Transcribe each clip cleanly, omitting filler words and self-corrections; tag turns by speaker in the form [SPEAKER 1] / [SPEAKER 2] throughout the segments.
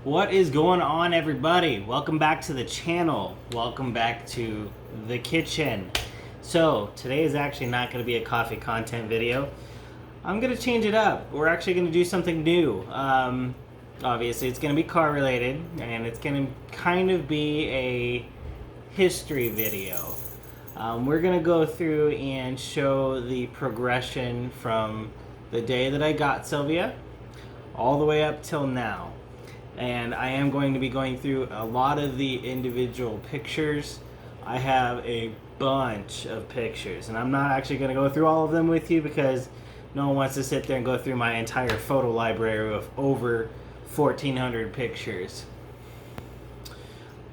[SPEAKER 1] What is going on, everybody? Welcome back to the channel. Welcome back to the kitchen. So today is actually not going to be a coffee content video. I'm going to change it up. We're actually going to do something new. Obviously it's going to be car related, and it's going to kind of be a history video. We're going to go through and show the progression from the day that I got Sylvia all the way up till now. And I am going to be going through a lot of the individual pictures. I have a bunch of pictures, and I'm not actually going to go through all of them with you because no one wants to sit there and go through my entire photo library of over 1,400 pictures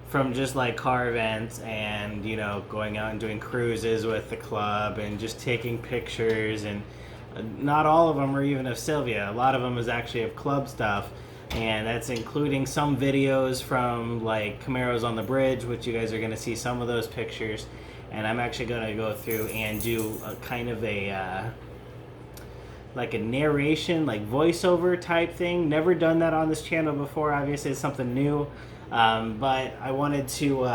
[SPEAKER 1] from just like car events and, you know, going out and doing cruises with the club and just taking pictures. And not all of them are even of Sylvia. A lot of them is actually of club stuff. And that's including some videos from like Camaros on the bridge, which you guys are going to see some of those pictures. And I'm actually going to go through and do a kind of a like a narration, like voiceover type thing. Never done that on this channel before. Obviously it's something new, but I wanted to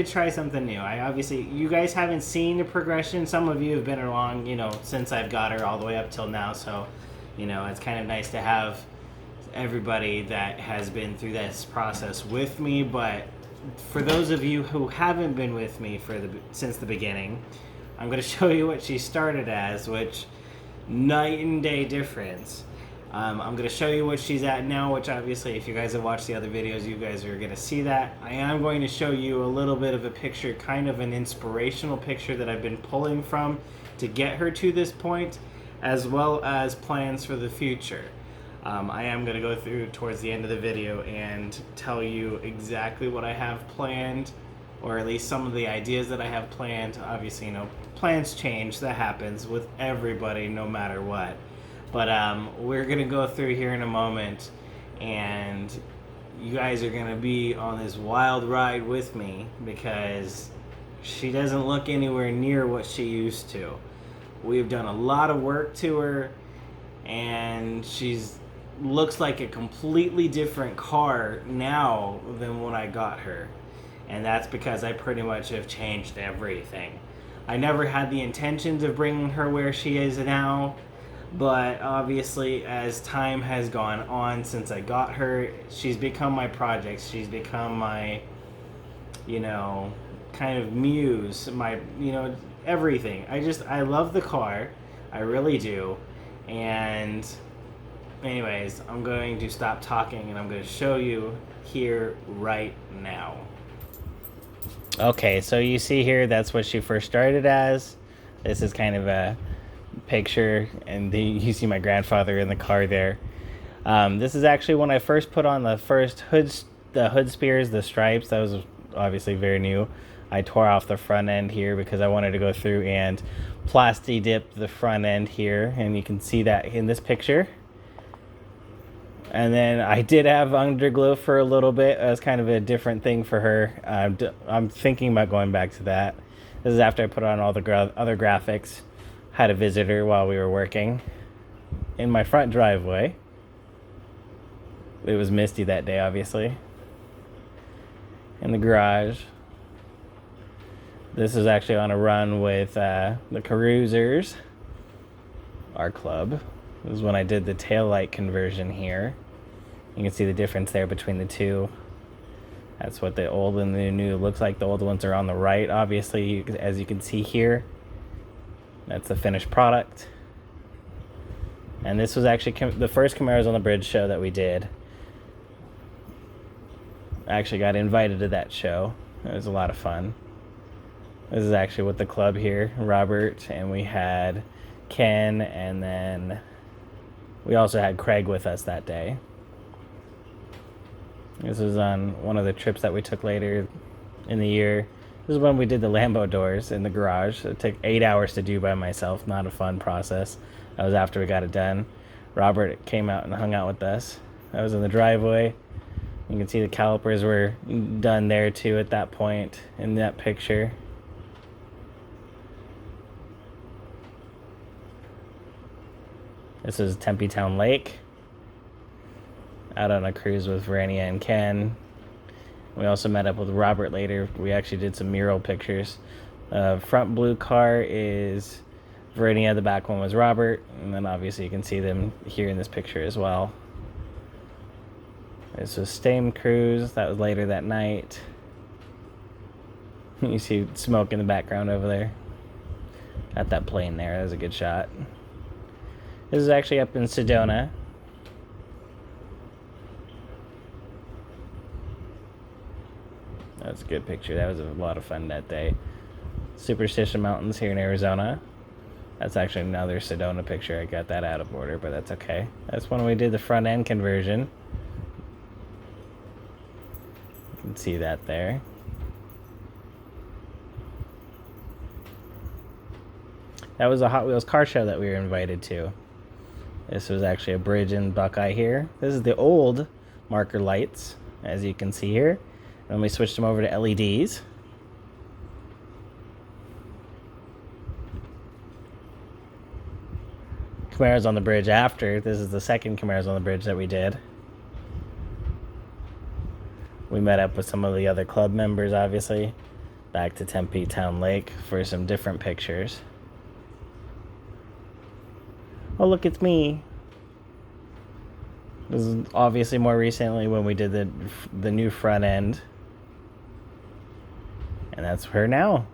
[SPEAKER 1] try something new. Obviously, you guys haven't seen the progression. Some of you have been along, you know, since I've got her all the way up till now. So, you know, it's kind of nice to have everybody that has been through this process with me. But for those of you who haven't been with me since the beginning, I'm going to show you what she started as, which night and day difference. I'm going to show you what she's at now, which obviously if you guys have watched the other videos, you guys are going to see that. I am going to show you a little bit of a picture, kind of an inspirational picture that I've been pulling from to get her to this point, as well as plans for the future. I am going to go through towards the end of the video and tell you exactly what I have planned, or at least some of the ideas that I have planned. Obviously, you know, plans change. That happens with everybody no matter what. But we're going to go through here in a moment, and you guys are going to be on this wild ride with me because she doesn't look anywhere near what she used to. We've done a lot of work to her, and she's looks like a completely different car now than when I got her. And that's because I pretty much have changed everything. I never had the intentions of bringing her where she is now, but obviously as time has gone on since I got her, she's become my project. She's become my, you know, kind of muse, my, you know, everything. I love the car. I really do. And anyways, I'm going to stop talking and I'm going to show you here right now. Okay, so you see here, that's what she first started as. This is kind of a picture, and you see my grandfather in the car there. This is actually when I first put on the first hood spears, the stripes. That was obviously very new. I tore off the front end here because I wanted to go through and plasti dip the front end here, and you can see that in this picture. And then I did have underglow for a little bit. It was kind of a different thing for her. I'm thinking about going back to that. This is after I put on all the other graphics. Had a visitor while we were working in my front driveway. It was misty that day, obviously. In the garage. This is actually on a run with the Cruisers, our club. This is when I did the taillight conversion here. You can see the difference there between the two. That's what the old and the new looks like. The old ones are on the right, obviously, as you can see here. That's the finished product. And this was actually the first Camaros on the Bridge show that we did. I actually got invited to that show. It was a lot of fun. This is actually with the club here, Robert, and we had Ken, and then we also had Craig with us that day. This was on one of the trips that we took later in the year. This is when we did the Lambo doors in the garage. It took 8 hours to do by myself. Not a fun process. That was after we got it done. Robert came out and hung out with us. I was in the driveway. You can see the calipers were done there too at that point in that picture. This is Tempe Town Lake. out on a cruise with Verania and Ken. We also met up with Robert later. We actually did some mural pictures. Front blue car is Verania, the back one was Robert, and then obviously you can see them here in this picture as well. This was Stame Cruise, that was later that night. You see smoke in the background over there. Got that plane there, that was a good shot. This is actually up in Sedona. That's a good picture, that was a lot of fun that day. Superstition Mountains here in Arizona. That's actually another Sedona picture. I got that out of order, but that's okay. That's when we did the front end conversion. You can see that there. That was a Hot Wheels car show that we were invited to. This was actually a bridge in Buckeye here. This is the old marker lights, as you can see here. And we switched them over to LEDs. Camaro's on the bridge after. This is the second Camaro's on the bridge that we did. We met up with some of the other club members, obviously. Back to Tempe Town Lake for some different pictures. Oh, look, it's me. This is obviously more recently when we did the new front end. And that's her now.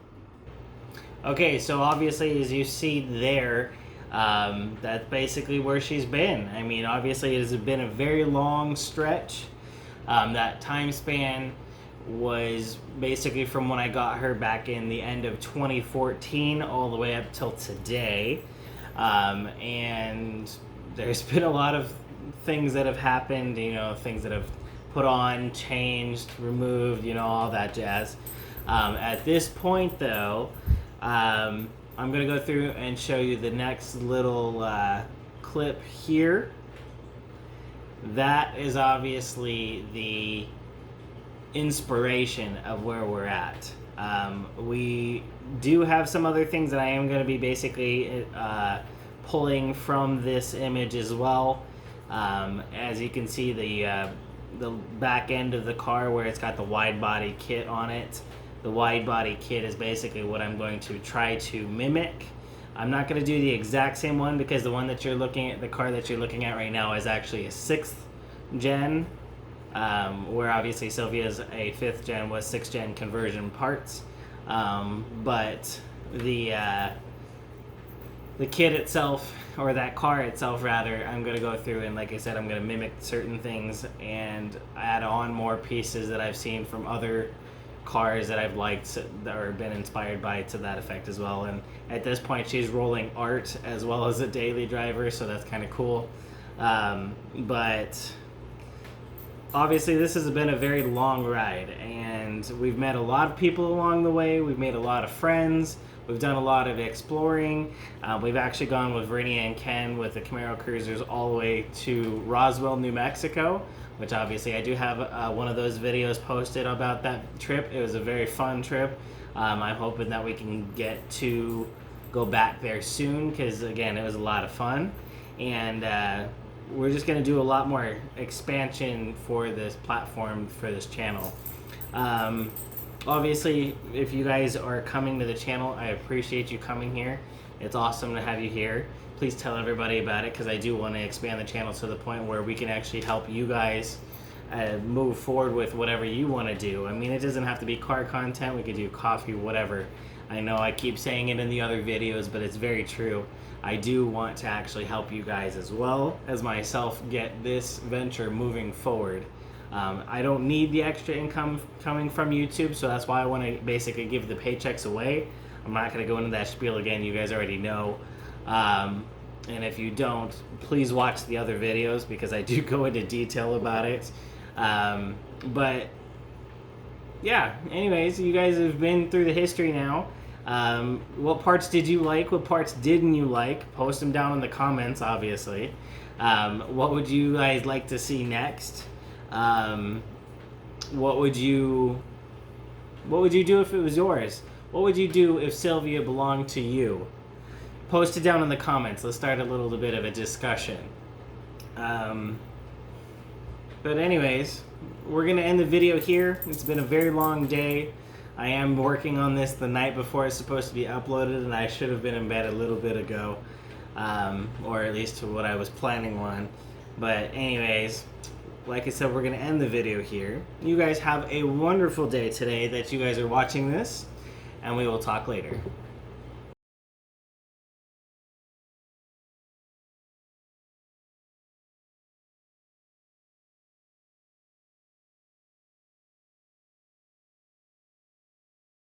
[SPEAKER 1] Okay, so obviously, as you see there, that's basically where she's been. I mean, obviously, it has been a very long stretch. That time span was basically from when I got her back in the end of 2014 all the way up till today. And there's been a lot of things that have happened, you know, things that have put on, changed, removed, you know, all that jazz. At this point, though, I'm going to go through and show you the next little clip here. That is obviously the inspiration of where we're at. We do have some other things that I am going to be basically pulling from this image as well. As you can see, the back end of the car where it's got the wide body kit on it. The wide body kit is basically what I'm going to try to mimic. I'm not going to do the exact same one because the one that you're looking at, the car that you're looking at right now, is actually a 6th gen, where obviously Sylvia's a 5th gen with 6th gen conversion parts. But the kit itself, or that car itself rather, I'm going to go through and, like I said, I'm going to mimic certain things and add on more pieces that I've seen from other cars that I've liked or been inspired by to that effect as well. And at this point she's rolling art as well as a daily driver, so that's kind of cool. But obviously this has been a very long ride, and we've met a lot of people along the way. We've made a lot of friends. We've done a lot of exploring. We've actually gone with Vernia and Ken with the Camaro Cruisers all the way to Roswell, New Mexico, which obviously I do have one of those videos posted about that trip. It was a very fun trip. I'm hoping that we can get to go back there soon because, again, it was a lot of fun. And we're just going to do a lot more expansion for this platform, for this channel. Obviously, if you guys are coming to the channel, I appreciate you coming here. It's awesome to have you here. Please tell everybody about it because I do want to expand the channel to the point where we can actually help you guys move forward with whatever you want to do. I mean, it doesn't have to be car content. We could do coffee, whatever. I know I keep saying it in the other videos, but it's very true. I do want to actually help you guys as well as myself get this venture moving forward. I don't need the extra income coming from YouTube, so that's why I want to basically give the paychecks away. I'm not going to go into that spiel again. You guys already know. And if you don't, please watch the other videos because I do go into detail about it. But yeah, anyways, you guys have been through the history now. What parts did you like? What parts didn't you like? Post them down in the comments, obviously. What would you guys like to see next? What would you do if it was yours? What would you do if Sylvia belonged to you? Post it down in the comments. Let's start a little bit of a discussion. But anyways, we're gonna end the video here. It's been a very long day. I am working on this the night before it's supposed to be uploaded, and I should have been in bed a little bit ago, or at least to what I was planning on. But anyways, like I said, we're gonna end the video here. You guys have a wonderful day today that you guys are watching this, and we will talk later.